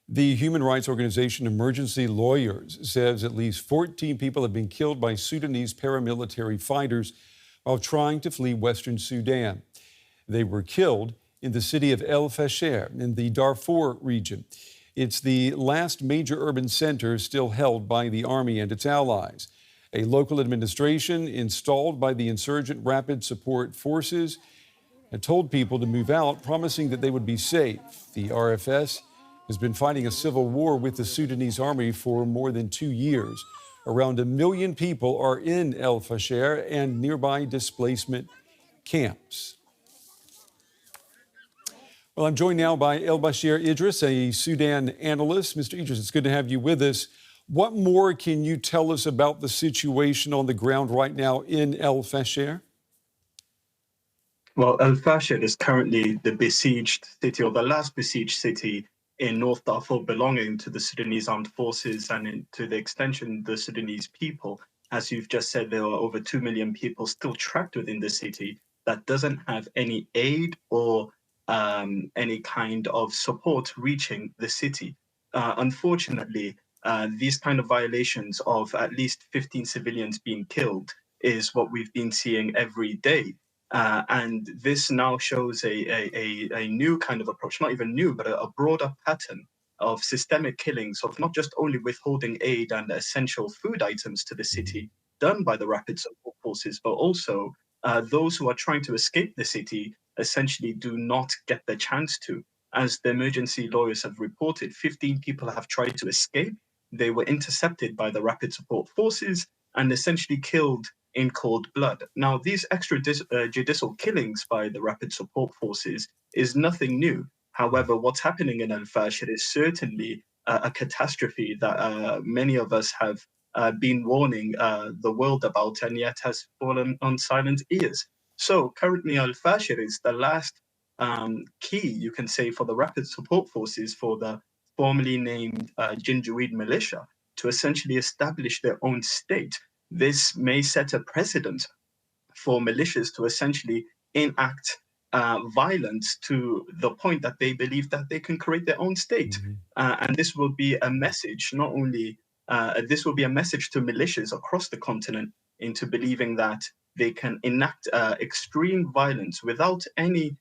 The human rights organization Emergency Lawyers says at least 14 people have been killed by Sudanese paramilitary fighters while trying to flee Western Sudan. They were killed in the city of Elbashir in the Darfur region. It's the last major urban center still held by the army and its allies. A local administration installed by the insurgent rapid support forces had told people to move out, promising that they would be safe. The RFS has been fighting a civil war with the Sudanese army for more than 2 years. Around 1 million people are in Fasher and nearby displacement camps. Well, I'm joined now by Elbashir Idris, a Sudan analyst. Mr. Idris, it's good to have you with us. What more can you tell us about the situation on the ground right now in Fasher? Well, Fasher is currently the besieged city, or the last besieged city in North Darfur, belonging to the Sudanese armed forces and to the extension, the Sudanese people. As you've just said, there are over 2 million people still trapped within the city that doesn't have any aid or any kind of support reaching the city. Unfortunately, these kind of violations of at least 15 civilians being killed is what we've been seeing every day. And this now shows a new kind of approach, not even new, but a broader pattern of systemic killings of not just only withholding aid and essential food items to the city done by the rapid support forces, but also those who are trying to escape the city essentially do not get the chance to. As the emergency lawyers have reported, 15 people have tried to escape. They were intercepted by the rapid support forces and essentially killed in cold blood. Now, these extrajudicial killings by the rapid support forces is nothing new. However, what's happening in Al-Fasher is certainly a catastrophe that many of us have been warning the world about, and yet has fallen on silent ears. So currently Al-Fasher is the last key, you can say, for the rapid support forces, for the formerly named Janjaweed militia, to essentially establish their own state. This may set a precedent for militias to essentially enact violence to the point that they believe that they can create their own state. And this will be a message, not only, this will be a message to militias across the continent into believing that they can enact extreme violence without any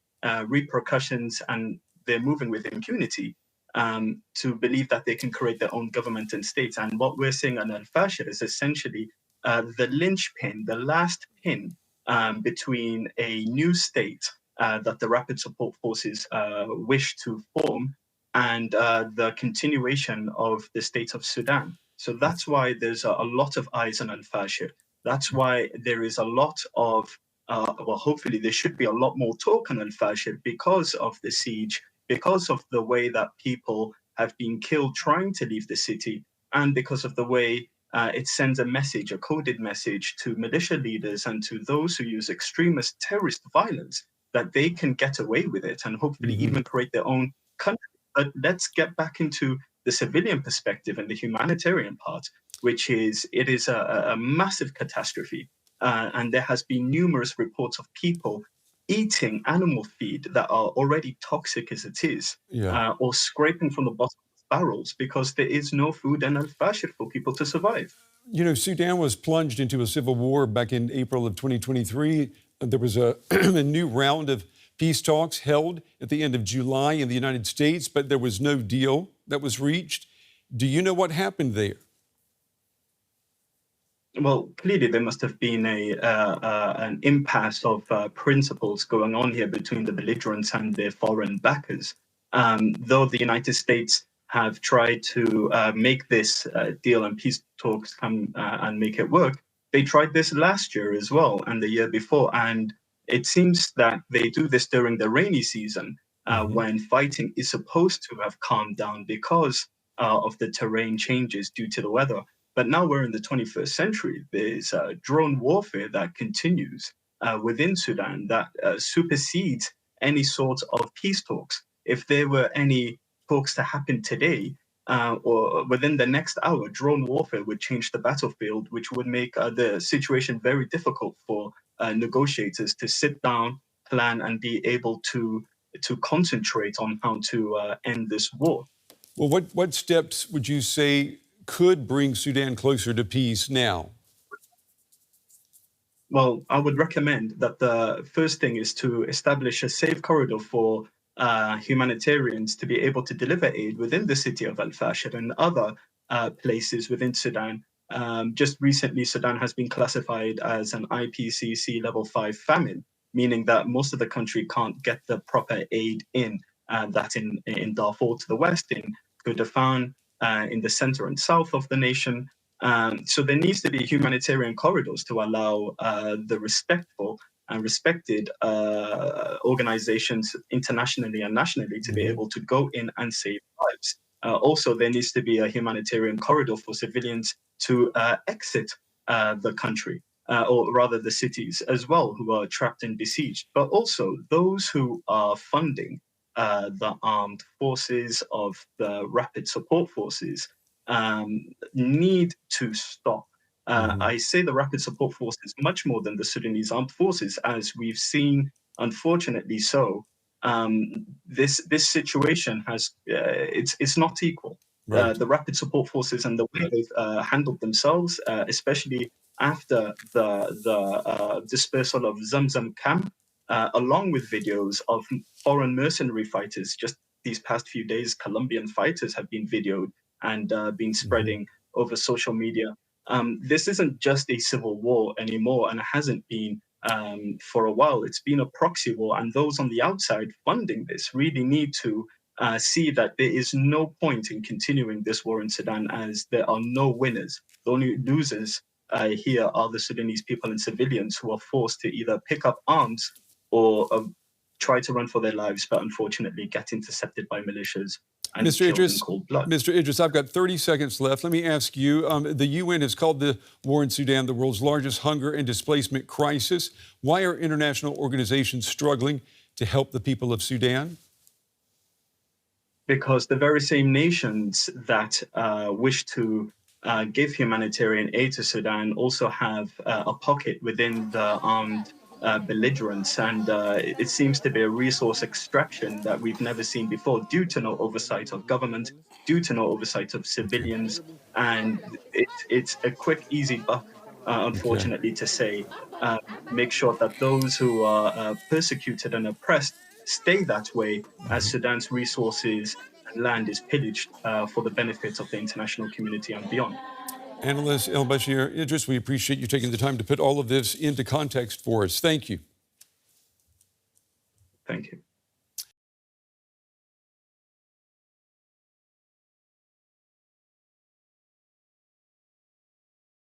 repercussions, and they're moving with impunity. To believe that they can create their own government and state. And what we're seeing on Al-Fasher is essentially the linchpin, the last pin between a new state that the rapid support forces wish to form and the continuation of the state of Sudan. So that's why there's a lot of eyes on Al-Fasher. That's why there is a lot of, well, hopefully there should be a lot more talk on Al-Fasher because of the siege, because of the way that people have been killed trying to leave the city, and because of the way it sends a message, a coded message to militia leaders and to those who use extremist terrorist violence, that they can get away with it and hopefully even create their own country. But let's get back into the civilian perspective and the humanitarian part, which is, it is a massive catastrophe. And there has been numerous reports of people eating animal feed that are already toxic as it is, or scraping from the bottom of barrels because there is no food in Al-Fasher for people to survive. You know, Sudan was plunged into a civil war back in April of 2023. There was a new round of peace talks held at the end of July in the United States, but there was no deal that was reached. Do you know what happened there? Well, clearly there must have been an impasse of principles going on here between the belligerents and their foreign backers. Though the United States have tried to make this deal and peace talks come and make it work, they tried this last year as well and the year before. And it seems that they do this during the rainy season when fighting is supposed to have calmed down because of the terrain changes due to the weather. But now we're in the 21st century. There's drone warfare that continues within Sudan that supersedes any sort of peace talks. If there were any talks to happen today or within the next hour, drone warfare would change the battlefield, which would make the situation very difficult for negotiators to sit down, plan, and be able to concentrate on how to end this war. Well, what steps would you say could bring Sudan closer to peace now? Well, I would recommend that the first thing is to establish a safe corridor for humanitarians to be able to deliver aid within the city of Fasher and other places within Sudan. Just recently, Sudan has been classified as an IPCC level 5 famine, meaning that most of the country can't get the proper aid in. That in Darfur to the west, in Kordofan, in the center and south of the nation, so there needs to be humanitarian corridors to allow the respectful and respected organizations internationally and nationally to be able to go in and save lives. Also, there needs to be a humanitarian corridor for civilians to exit the country, or rather the cities as well, who are trapped and besieged. But also those who are funding the armed forces of the rapid support forces need to stop. I say the rapid support forces much more than the Sudanese armed forces, as we've seen, unfortunately so. This situation has it's not equal. Right. The rapid support forces and the way they've handled themselves, especially after the dispersal of Zamzam camp, along with videos of foreign mercenary fighters. Just these past few days, Colombian fighters have been videoed and been spreading over social media. This isn't just a civil war anymore, and it hasn't been for a while. It's been a proxy war, and those on the outside funding this really need to see that there is no point in continuing this war in Sudan, as there are no winners. The only losers here are the Sudanese people and civilians who are forced to either pick up arms or try to run for their lives, but unfortunately get intercepted by militias and Mr. killed in Idris, cold blood. Mr. Idris, I've got 30 seconds left. Let me ask you, the UN has called the war in Sudan the world's largest hunger and displacement crisis. Why are international organizations struggling to help the people of Sudan? Because the very same nations that wish to give humanitarian aid to Sudan also have a pocket within the armed belligerents, and it seems to be a resource extraction that we've never seen before, due to no oversight of government, due to no oversight of civilians, and it's a quick, easy buck, Okay. unfortunately, to say. Make sure that those who are persecuted and oppressed stay that way, as Sudan's resources and land is pillaged for the benefit of the international community and beyond. Analyst Elbashir Idris, we appreciate you taking the time to put all of this into context for us. Thank you.